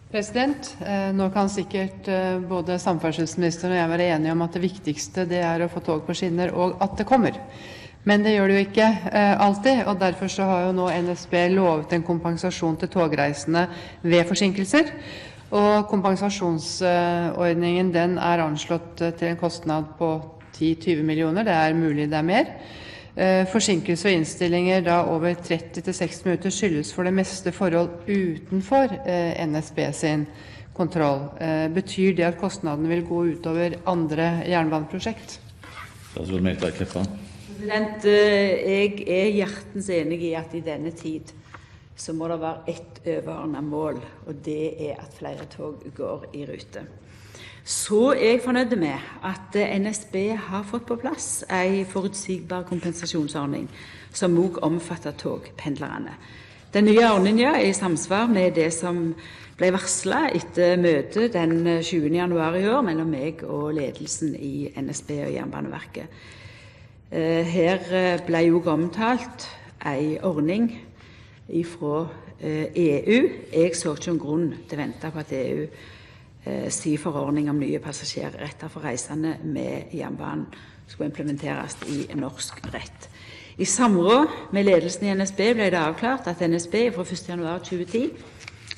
Nå kan sikkert både samferdselsministeren og jeg være enige om at det viktigste det å få tog på skinner og at det kommer. Men det gjør det jo ikke alltid, og derfor så har jo nå NSB lovet en kompensasjon til togreisende ved forsinkelser. Og kompensasjonsordningen den anslått til en kostnad på 10-20 millioner, det mulig det mer. Forsinkelse og innstillinger da over 30-60 minutter skyldes for det meste forhold utenfor NSB sin kontroll. Betyr det at kostnadene vil gå utover andre jernbaneprosjekt? Statsråd Meltveit Kleppa. Jeg hjertens enig i at i denne tid så må det være ett overordnet mål, og det at flere tog går i rute. Så jeg fornøyd med at NSB har fått på plass en forutsigbar kompensasjonsordning som også omfatter togpendlerne. Den nye ordningen i samsvar med det som ble varslet etter møtet den 20. januar i år mellom meg og ledelsen i NSB og Jernbaneverket. Her ble jo omtalt en ordning fra EU. Jeg så ikke en grunn til å vente på at EU si forordning om nye passasjerretter for reisende med jernbanen skulle implementeres i norsk rett. I samråd med ledelsen i NSB ble det avklart at NSB fra 1. januar 2010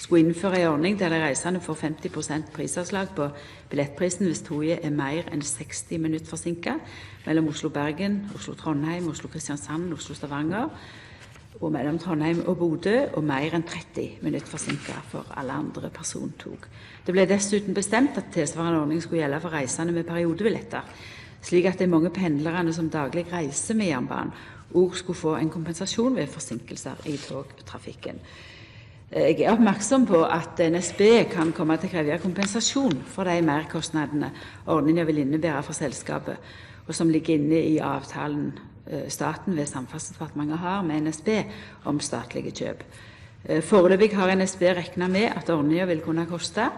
skulle innføre en ordning der de reisende får 50% prisavslag på billettprisen hvis toget mer enn 60 minutter forsinket mellom Oslo-Bergen, Oslo-Trondheim, Oslo-Kristiansand, Oslo-Stavanger og mellom Trondheim og Bodø, og mer enn 30 minutter forsinket for alle andre persontog. Det ble dessuten bestemt at tilsvarende ordning skulle gjelde for reisende med periodebilletter, slik at de mange pendlerne som daglig reiser med jernbanen også skulle få en kompensasjon ved forsinkelser i togtrafikken. Jeg oppmerksom på at NSB kan komme til å kreve kompensasjon for de merkostnadene ordningen vil innebære for selskapet, og som ligger inne i avtalen staten ved Samferdselsdepartementet har med NSB om statlige kjøp. Foreløpig har NSB regnet med at ordningen vil kunne koste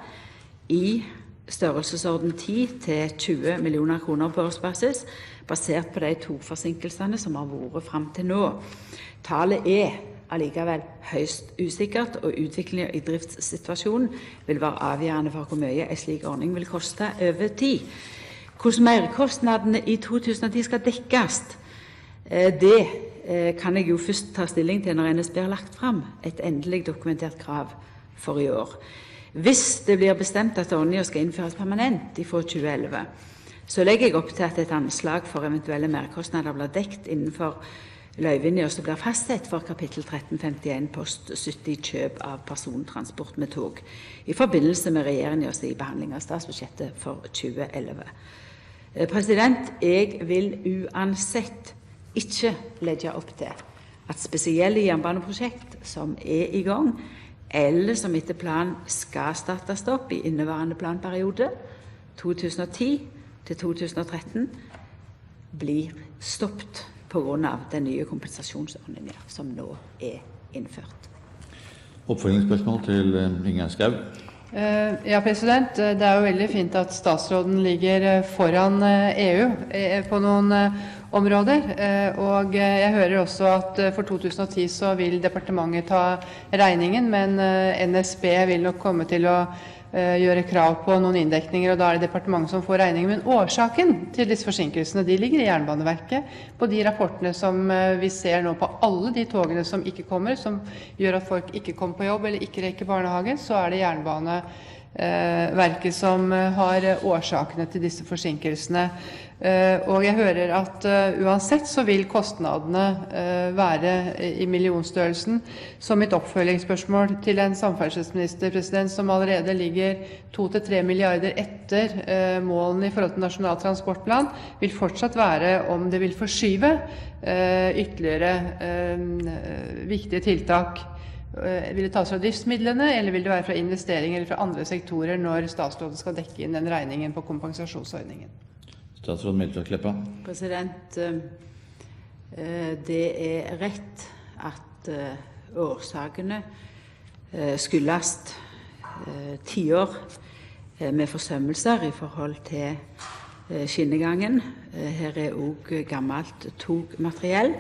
i størrelsesorden 10-20 millioner kroner på årsbasis, basert på de togforsinkelsene som har vært frem til nå. Tallet allikevel høyst usikkert, og utviklingen i driftssituasjonen vil være avgjørende for hvor mye en slik ordning vil koste over tid. Hvordan merkostnadene i 2010 skal dekkes, det kan jeg jo først ta stilling til når NSB har lagt frem et endelig dokumentert krav for i år. Hvis det blir bestemt at ordningen skal innføres permanent fra 2011, så legger jeg opp til at et anslag for eventuelle merkostnader blir dekt innenfor løyvene som blir fastsatt for kapittel 1351 post 70 kjøp av persontransport med tog i forbindelse med regjeringens behandling av statsbudsjettet for 2011. Jeg vil uansett ikke legge opp til at spesielle jernbaneprosjekt som i gang, eller som etter plan skal startes opp i inneværende planperiode 2010 til 2013, blir stoppet på grunn av den nye kompensasjonsordningen som nå innført. Oppfølgingsspørsmål til Ingjerd Schou. Ja, det jo veldig fint at statsråden ligger foran EU på noen områder, og jeg hører også at for 2010 så vil departementet ta regningen, men NSB vil nok komme til å gjøre krav på noen inndekninger, og da det departementet som får regningen. Men årsaken til disse forsinkelsene, de ligger i Jernbaneverket, på de rapportene som vi ser nå på alle de togene som ikke kommer, som gjør at folk ikke kommer på jobb eller ikke rekker barnehage, så det Jernbaneverket som har årsakene til disse forsinkelsene. Og jeg hører at uansett så vil kostnadene være i millionstørrelsen. Så mitt oppfølgingsspørsmål til en samferdselsminister, som allerede ligger 2-3 milliarder etter målene i forhold til Nasjonal transportplan, vil fortsatt være om det vil forskyve ytterligere viktige tiltak. Vil det tas fra driftsmidlene, eller vil det være fra investeringer eller fra andre sektorer når statsråden skal dekke inn den regningen på kompensasjonsordningen? Statsråd Meltveit Kleppa. Det rett at årsakene skyldes tiår med forsømmelser i forhold til skinnegangen. Her også gammelt togmateriell,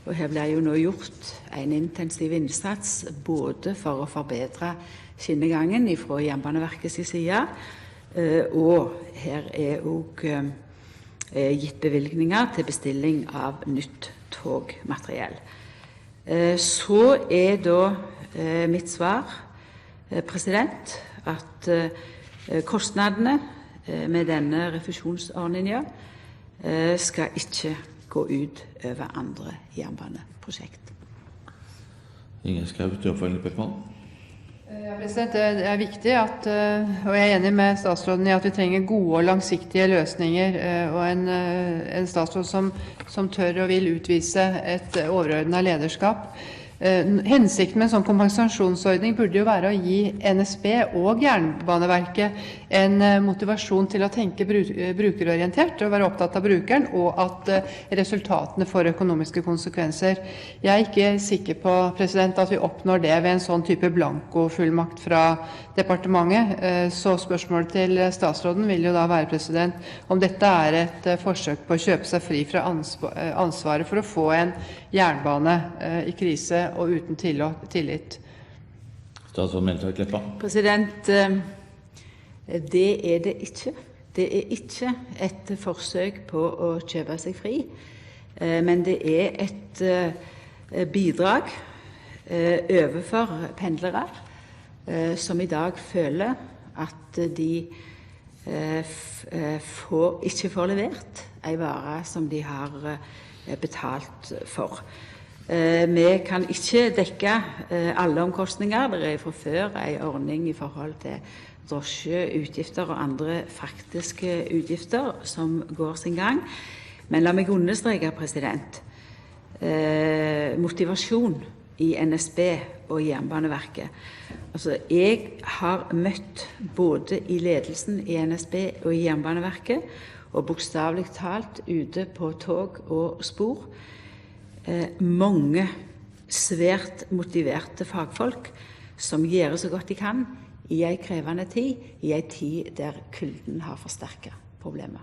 og her blir jo nå gjort en intensiv innsats både for å forbedre skinnegangen fra Jernbaneverket sin side. Og her òg gitt bevilgninger til bestilling av nytt togmateriell. Så da mitt svar at kostnadene med denne refusjonsordninga skal ikke gå ut over andre jernbaneprosjekt. Ingjerd Schou til oppfølgende spørsmål. Ja, det er viktig at, og jeg er enig med statsråden i at vi trenger gode og langsiktige løsninger, og en statsråd som tør og vil utvise et overordnet lederskap. Hensikten med en sånn kompensasjonsordning burde jo være å gi NSB og Jernbaneverket en motivasjon til å tenke brukerorientert og være opptatt av brukeren, og at resultatene får økonomiske konsekvenser. Jeg er ikke sikker på at vi oppnår det ved en sånn type blankofullmakt fra departementet. Så spørsmålet til statsråden vil jo da være om dette er et forsøk på å kjøpe seg fri fra ansvaret for å få en jernbane i krise og uten tillit. Statsråd Meltveit Kleppa. Det er det ikke. Det er ikke et forsøk på å kjøpe seg fri, men det er et bidrag overfor pendlere som i dag føler at de ikke får levert en vare som de har betalt for. Vi kan ikke dekke alle omkostninger. Det er fra før en ordning i forhold til drosjeutgifter og andre faktiske utgifter som går sin gang. Men la meg understreke motivasjon i NSB og Jernbaneverket. Altså, jeg har møtt både i ledelsen i NSB og i Jernbaneverket, og bokstavelig talt ute på tog og spor, mange svært motiverte fagfolk som gjør så godt de kan i en krevende tid, i en tid der kulden har forsterket problemet.